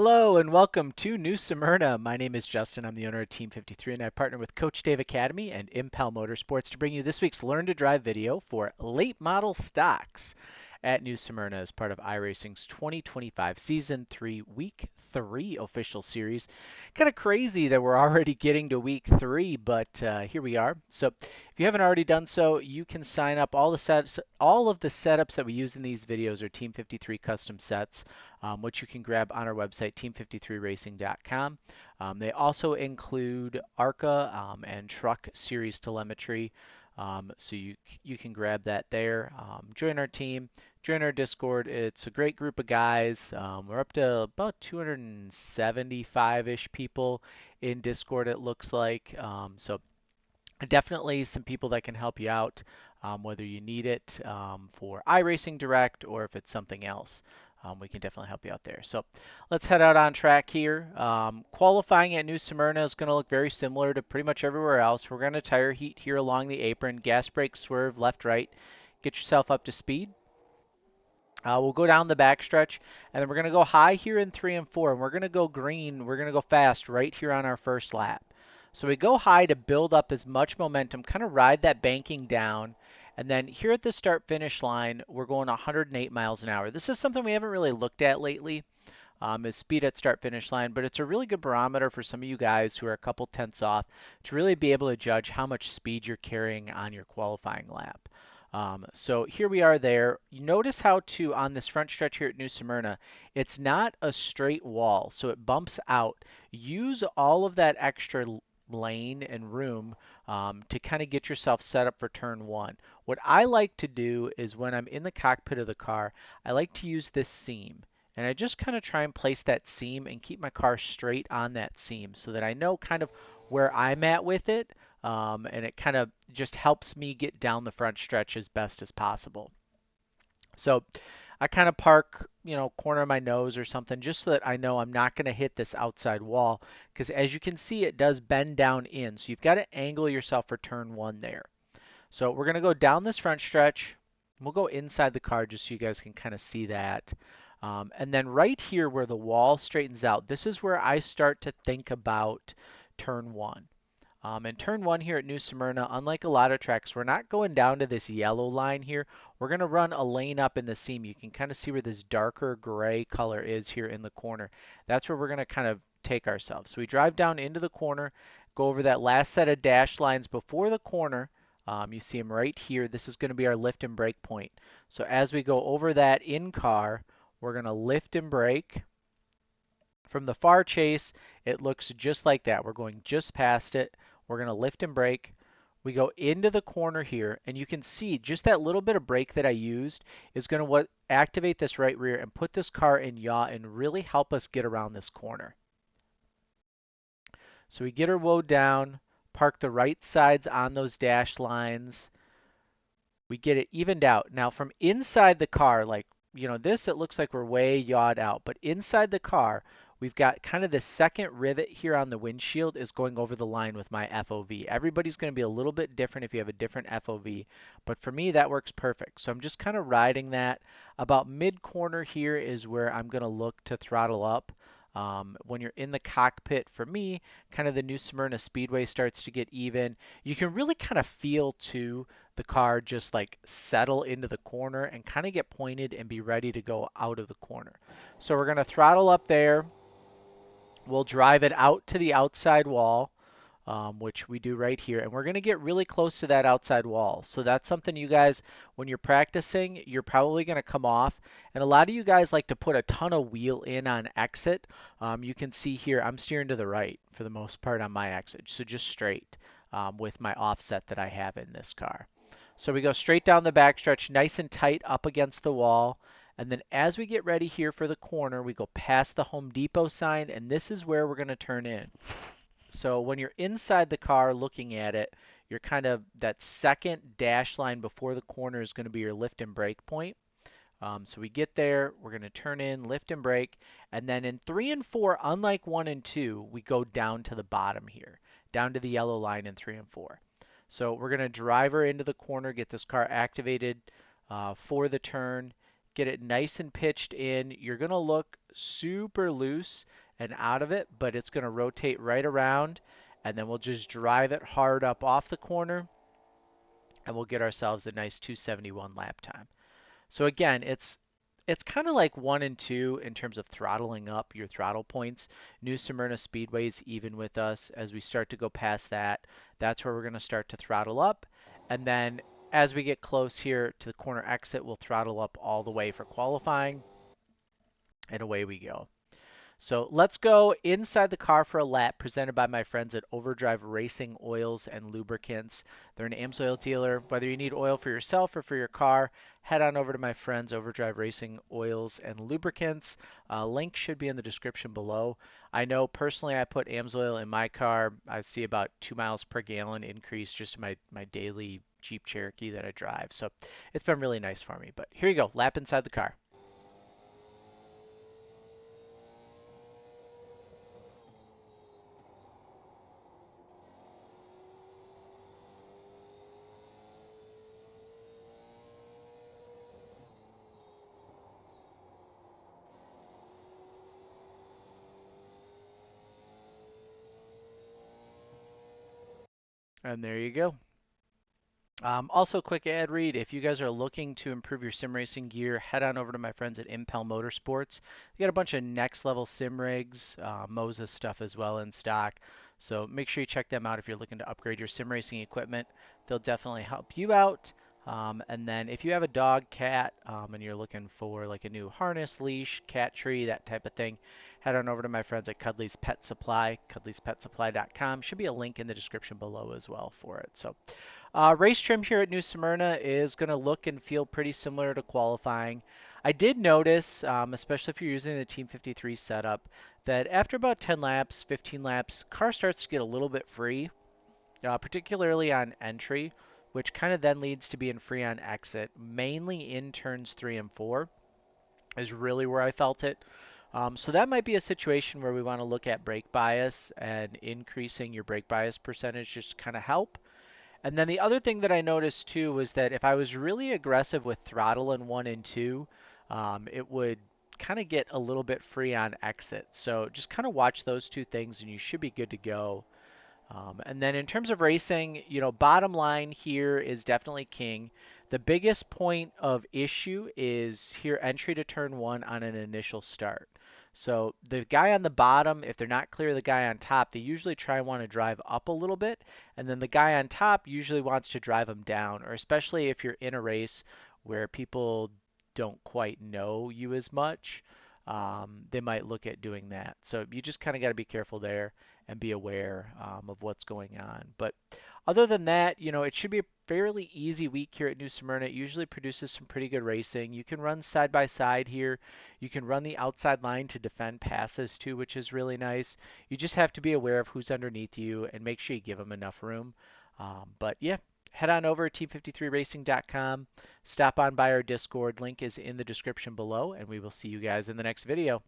Hello and welcome to New Smyrna. My name is Justin. I'm the owner of Team 53 and I partner with Coach Dave Academy and Impel Motorsports to bring you this week's Learn to Drive video for late model stocks at New Smyrna as part of iRacing's 2025 Season 3 Week 3 official series. Kind of crazy that we're already getting to Week 3, but here we are. So if you haven't already done so, you can sign up. All of the setups that we use in these videos are Team 53 custom sets, which you can grab on our website, team53racing.com. They also include ARCA and truck series telemetry. So you can grab that there. Join our team, join our Discord. It's a great group of guys. We're up to about 275-ish people in Discord, it looks like. So definitely some people that can help you out, whether you need it for iRacing Direct or if it's something else. We can definitely help you out there. So let's head out on track here. Qualifying at New Smyrna is going to look very similar to pretty much everywhere else. We're going to tire heat here along the apron, gas brake swerve left, right. Get yourself up to speed. We'll go down the backstretch, and then we're going to go high here in 3 and 4, and we're going to go green. We're going to go fast right here on our first lap. So we go high to build up as much momentum, kind of ride that banking down, and then here at the start-finish line, we're going 108 miles an hour. This is something we haven't really looked at lately, is speed at start-finish line, but it's a really good barometer for some of you guys who are a couple tenths off to really be able to judge how much speed you're carrying on your qualifying lap. So here we are there. You notice how on this front stretch here at New Smyrna, it's not a straight wall, so it bumps out. Use all of that extra lane and room to kind of get yourself set up for turn one. What I like to do is when I'm in the cockpit of the car, I like to use this seam. And I just kind of try and place that seam and keep my car straight on that seam so that I know kind of where I'm at with it, and it kind of just helps me get down the front stretch as best as possible. So I kind of park, corner of my nose or something just so that I know I'm not going to hit this outside wall because as you can see, it does bend down in. So you've got to angle yourself for turn one there. So we're going to go down this front stretch. We'll go inside the car just so you guys can kind of see that. And then right here where the wall straightens out, this is where I start to think about turn one. And turn one here at New Smyrna, unlike a lot of tracks, we're not going down to this yellow line here. We're going to run a lane up in the seam. You can kind of see where this darker gray color is here in the corner. That's where we're going to kind of take ourselves. So we drive down into the corner, go over that last set of dash lines before the corner. You see them right here. This is going to be our lift and brake point. So as we go over that in car, we're going to lift and brake. From the far chase, it looks just like that. We're going just past it. We're going to lift and brake. We go into the corner here, and you can see just that little bit of brake that I used is going to activate this right rear and put this car in yaw and really help us get around this corner. So we get our woe down, park the right sides on those dash lines. We get it evened out. Now from inside the car, like, this, it looks like we're way yawed out, but inside the car, we've got kind of the second rivet here on the windshield is going over the line with my FOV. Everybody's going to be a little bit different if you have a different FOV, but for me, that works perfect. So I'm just kind of riding that. About mid corner here is where I'm going to look to throttle up. When you're in the cockpit, for me, kind of the New Smyrna Speedway starts to get even. You can really kind of feel too the car just like settle into the corner and kind of get pointed and be ready to go out of the corner. So we're going to throttle up there. We'll drive it out to the outside wall, which we do right here. And we're going to get really close to that outside wall. So that's something you guys, when you're practicing, you're probably going to come off. And a lot of you guys like to put a ton of wheel in on exit. You can see here, I'm steering to the right for the most part on my exit. So just straight with my offset that I have in this car. So we go straight down the backstretch, nice and tight up against the wall. And then as we get ready here for the corner, we go past the Home Depot sign, and this is where we're going to turn in. So when you're inside the car looking at it, you're kind of that second dash line before the corner is going to be your lift and brake point. So we get there, we're going to turn in, lift and brake, and then in 3 and 4, unlike 1 and 2, we go down to the bottom here, down to the yellow line in 3 and 4. So we're going to drive her into the corner, get this car activated for the turn, get it nice and pitched in. You're going to look super loose and out of it, but it's going to rotate right around, and then we'll just drive it hard up off the corner, and we'll get ourselves a nice 271 lap time. So again, it's kind of like 1 and 2 in terms of throttling up your throttle points. New Smyrna Speedway's even with us. As we start to go past that, that's where we're going to start to throttle up. And then as we get close here to the corner exit, we'll throttle up all the way for qualifying, and away we go. So let's go inside the car for a lap presented by my friends at Overdrive Racing Oils and Lubricants. They're an AMSOIL dealer. Whether you need oil for yourself or for your car, head on over to my friends Overdrive Racing Oils and Lubricants. Link should be in the description below. I know personally I put AMSOIL in my car. I see about 2 miles per gallon increase just in my daily Jeep Cherokee that I drive. So it's been really nice for me. But here you go, lap inside the car. And there you go. Also, quick ad read. If you guys are looking to improve your sim racing gear, head on over to my friends at Impel Motorsports. They got a bunch of next level sim rigs, Moses stuff as well in stock. So make sure you check them out if you're looking to upgrade your sim racing equipment. They'll definitely help you out. And then if you have a dog, cat, and you're looking for like a new harness, leash, cat tree, that type of thing, head on over to my friends at Cuddly's Pet Supply, cuddlyspetsupply.com. Should be a link in the description below as well for it. So race trim here at New Smyrna is going to look and feel pretty similar to qualifying. I did notice, especially if you're using the Team 53 setup, that after about 10 laps, 15 laps, car starts to get a little bit free, particularly on entry, which kind of then leads to being free on exit, mainly in turns 3 and 4 is really where I felt it. So that might be a situation where we want to look at brake bias and increasing your brake bias percentage just to kind of help. And then the other thing that I noticed too was that if I was really aggressive with throttle in 1 and 2, it would kind of get a little bit free on exit. So just kind of watch those two things and you should be good to go. And then in terms of racing, bottom line here is definitely king. The biggest point of issue is here entry to turn 1 on an initial start. So the guy on the bottom, if they're not clear of the guy on top, they usually try and want to drive up a little bit. And then the guy on top usually wants to drive them down, or especially if you're in a race where people don't quite know you as much, they might look at doing that. So you just kind of got to be careful there and be aware of what's going on. But other than that, it should be a fairly easy week here at New Smyrna. It usually produces some pretty good racing. You can run side by side here. You can run the outside line to defend passes too, which is really nice. You just have to be aware of who's underneath you and make sure you give them enough room. But yeah, head on over to team53racing.com. Stop on by our Discord. Link is in the description below, and we will see you guys in the next video.